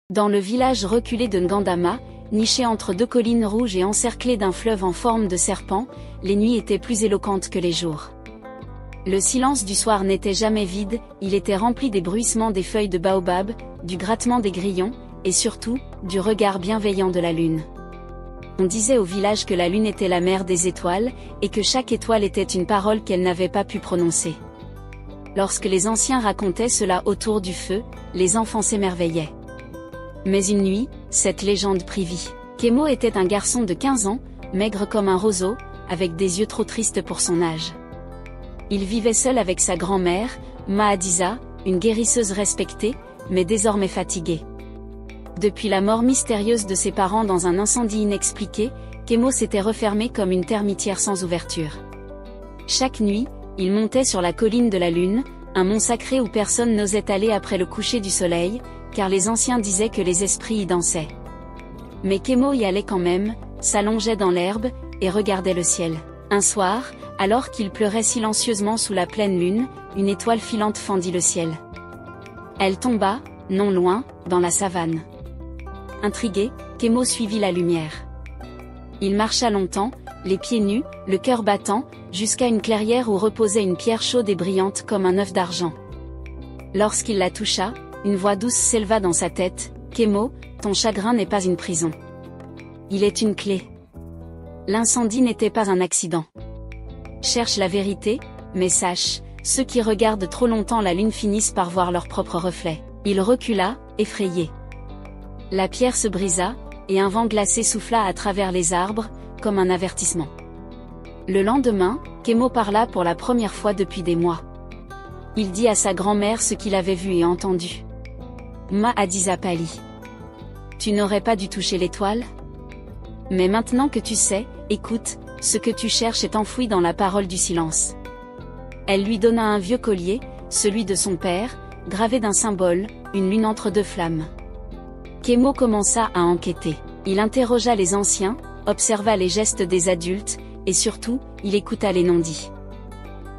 Dans le village reculé de Ngandama, niché entre deux collines rouges et encerclé d'un fleuve en forme de serpent, les nuits étaient plus éloquentes que les jours. Le silence du soir n'était jamais vide, il était rempli des bruissements des feuilles de baobab, du grattement des grillons, et surtout, du regard bienveillant de la lune. On disait au village que la lune était la mère des étoiles, et que chaque étoile était une parole qu'elle n'avait pas pu prononcer. Lorsque les anciens racontaient cela autour du feu, les enfants s'émerveillaient. Mais une nuit, cette légende prit vie. Kemo était un garçon de 15 ans, maigre comme un roseau, avec des yeux trop tristes pour son âge. Il vivait seul avec sa grand-mère, Mahadiza, une guérisseuse respectée, mais désormais fatiguée. Depuis la mort mystérieuse de ses parents dans un incendie inexpliqué, Kemo s'était refermé comme une termitière sans ouverture. Chaque nuit, il montait sur la colline de la Lune, un mont sacré où personne n'osait aller après le coucher du soleil, car les anciens disaient que les esprits y dansaient. Mais Kemo y allait quand même, s'allongeait dans l'herbe, et regardait le ciel. Un soir, alors qu'il pleurait silencieusement sous la pleine lune, une étoile filante fendit le ciel. Elle tomba, non loin, dans la savane. Intrigué, Kemo suivit la lumière. Il marcha longtemps, les pieds nus, le cœur battant, jusqu'à une clairière où reposait une pierre chaude et brillante comme un œuf d'argent. Lorsqu'il la toucha, une voix douce s'éleva dans sa tête. « Kemo, ton chagrin n'est pas une prison. Il est une clé. L'incendie n'était pas un accident. Cherche la vérité, mais sache, ceux qui regardent trop longtemps la lune finissent par voir leur propre reflet. » Il recula, effrayé. La pierre se brisa, et un vent glacé souffla à travers les arbres, comme un avertissement. Le lendemain, Kemo parla pour la première fois depuis des mois. Il dit à sa grand-mère ce qu'il avait vu et entendu. Mahadiza pâlit. « Tu n'aurais pas dû toucher l'étoile ? Mais maintenant que tu sais, écoute, ce que tu cherches est enfoui dans la parole du silence. » Elle lui donna un vieux collier, celui de son père, gravé d'un symbole, une lune entre deux flammes. Kemo commença à enquêter. Il interrogea les anciens, observa les gestes des adultes, et surtout, il écouta les non-dits.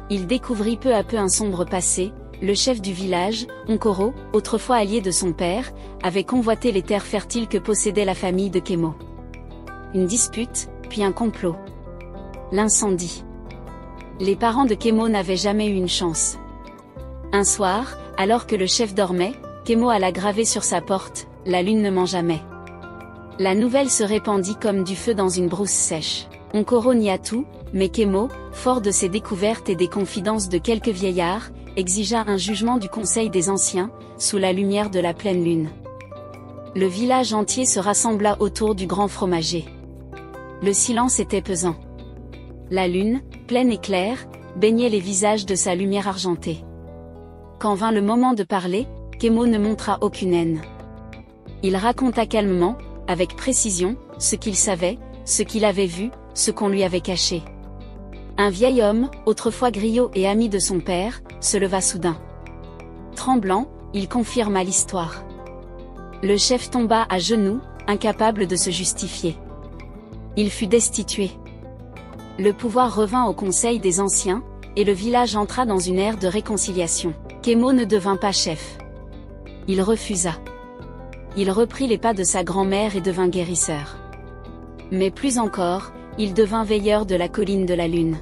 Il découvrit peu à peu un sombre passé. Le chef du village, Onkoro, autrefois allié de son père, avait convoité les terres fertiles que possédait la famille de Kemo. Une dispute, puis un complot. L'incendie. Les parents de Kemo n'avaient jamais eu une chance. Un soir, alors que le chef dormait, Kemo alla graver sur sa porte « La lune ne ment jamais ». La nouvelle se répandit comme du feu dans une brousse sèche. Onkoro nia tout, mais Kemo, fort de ses découvertes et des confidences de quelques vieillards, exigea un jugement du Conseil des Anciens, sous la lumière de la pleine lune. Le village entier se rassembla autour du grand fromager. Le silence était pesant. La lune, pleine et claire, baignait les visages de sa lumière argentée. Quand vint le moment de parler, Kemo ne montra aucune haine. Il raconta calmement, avec précision, ce qu'il savait, ce qu'il avait vu, ce qu'on lui avait caché. Un vieil homme, autrefois griot et ami de son père, se leva soudain. Tremblant, il confirma l'histoire. Le chef tomba à genoux, incapable de se justifier. Il fut destitué. Le pouvoir revint au Conseil des Anciens, et le village entra dans une ère de réconciliation. Kemo ne devint pas chef. Il refusa. Il reprit les pas de sa grand-mère et devint guérisseur. Mais plus encore, il devint veilleur de la colline de la Lune.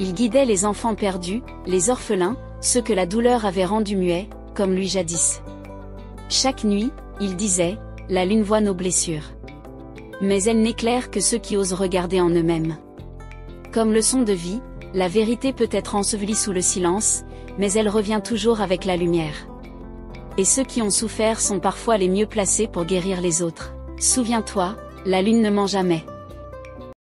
Il guidait les enfants perdus, les orphelins, ceux que la douleur avait rendus muets, comme lui jadis. Chaque nuit, il disait, « La lune voit nos blessures. Mais elle n'éclaire que ceux qui osent regarder en eux-mêmes. » Comme leçon de vie, la vérité peut être ensevelie sous le silence, mais elle revient toujours avec la lumière. Et ceux qui ont souffert sont parfois les mieux placés pour guérir les autres. Souviens-toi, la lune ne ment jamais.